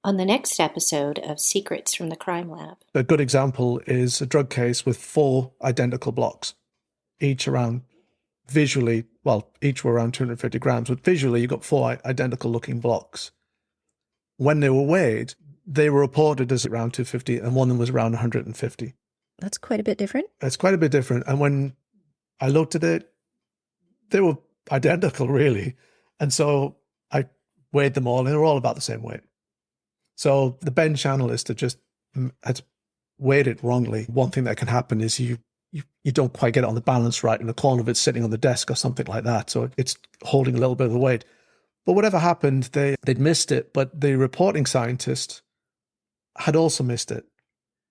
On the next episode of Secrets from the Crime Lab. A good example is a drug case with 4 identical blocks, each around visually, well, each were around 250 grams, but visually you got 4 identical looking blocks. When they were weighed, they were reported as around 250 and one of them was around 150. That's quite a bit different. It's quite a bit different. And when I looked at it, they were identical, really. And so I weighed them all and they were all about the same weight. So the bench analyst had weighed it wrongly. One thing that can happen is you don't quite get it on the balance right, and the corner of it's sitting on the desk or something like that. So it's holding a little bit of the weight. But whatever happened, they'd missed it. But the reporting scientist had also missed it.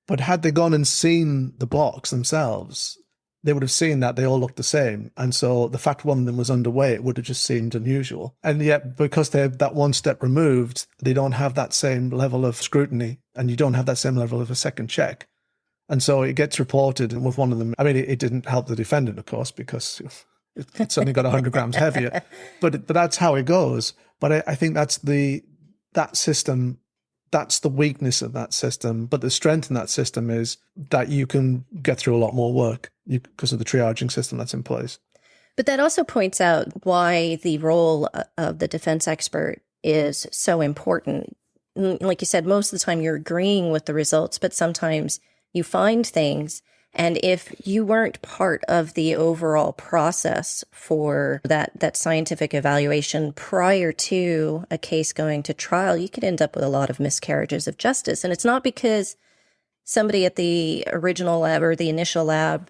But had they gone and seen the blocks themselves, they would have seen that they all looked the same. And so the fact one of them was underweight would have just seemed unusual. And yet, because they're that one step removed, they don't have that same level of scrutiny, and you don't have that same level of a second check. And so it gets reported, and with one of them, I mean, it didn't help the defendant, of course, because it suddenly got 100 grams heavier. But that's how it goes. But I think that system, that's the weakness of that system. But the strength in that system is that you can get through a lot more work because of the triaging system that's in place. But that also points out why the role of the defense expert is so important. Like you said, most of the time you're agreeing with the results, but sometimes you find things. And if you weren't part of the overall process for that scientific evaluation prior to a case going to trial, you could end up with a lot of miscarriages of justice. And it's not because somebody at the original lab or the initial lab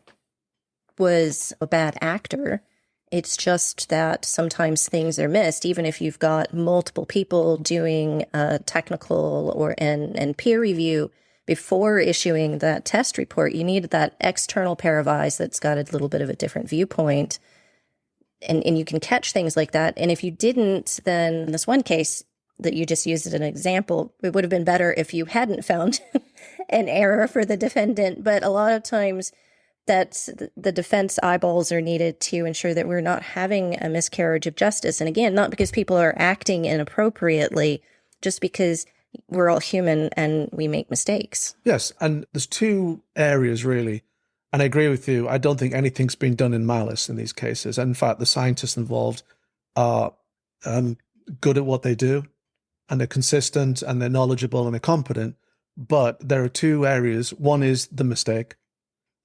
was a bad actor. It's just that sometimes things are missed, even if you've got multiple people doing technical and peer review. Before issuing that test report, you need that external pair of eyes that's got a little bit of a different viewpoint. And you can catch things like that. And if you didn't, then in this one case that you just used as an example, it would have been better if you hadn't found an error for the defendant. But a lot of times that the defense eyeballs are needed to ensure that we're not having a miscarriage of justice. And again, not because people are acting inappropriately, just because we're all human and we make mistakes. Yes, and there's 2 areas really, and I agree with you. I don't think anything's been done in malice in these cases. And in fact, the scientists involved are good at what they do, and they're consistent, and they're knowledgeable, and they're competent. But there are 2 areas. One is the mistake.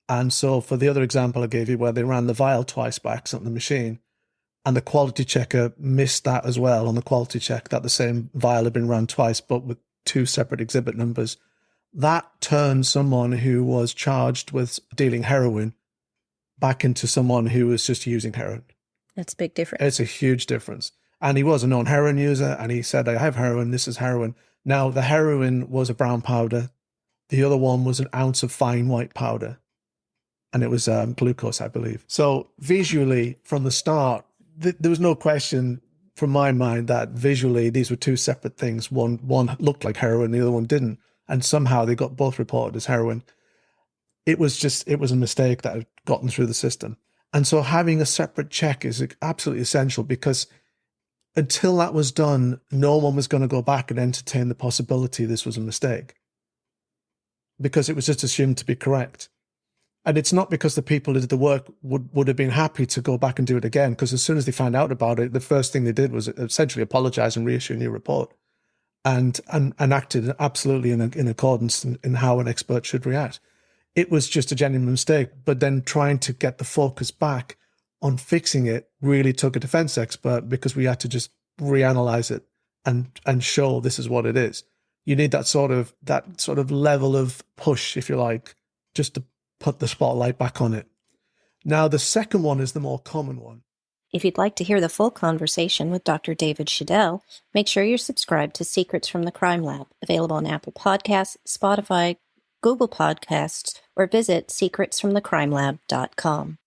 And so for the other example I gave you, where they ran the vial twice by accident on the machine, and the quality checker missed that as well on the quality check, that the same vial had been run twice, but with 2 separate exhibit numbers. That turned someone who was charged with dealing heroin back into someone who was just using heroin. That's a big difference. It's a huge difference. And he was a known heroin user, and he said, I have heroin, this is heroin. Now, the heroin was a brown powder. The other one was an ounce of fine white powder. And it was glucose, I believe. So visually, from the start, there was no question from my mind that visually these were 2 separate things. One looked like heroin, the other one didn't. And somehow they got both reported as heroin. It was a mistake that had gotten through the system. And so having a separate check is absolutely essential, because until that was done, no one was going to go back and entertain the possibility this was a mistake, because it was just assumed to be correct. And it's not because the people who did the work would have been happy to go back and do it again, because as soon as they found out about it, the first thing they did was essentially apologize and reissue a new report, and acted absolutely in accordance in how an expert should react. It was just a genuine mistake, but then trying to get the focus back on fixing it really took a defense expert, because we had to just reanalyze it and show this is what it is. You need that sort of level of push, if you like, just to put the spotlight back on it. Now, the second one is the more common one. If you'd like to hear the full conversation with Dr. David Schudel, make sure you're subscribed to Secrets from the Crime Lab, available on Apple Podcasts, Spotify, Google Podcasts, or visit secretsfromthecrimelab.com.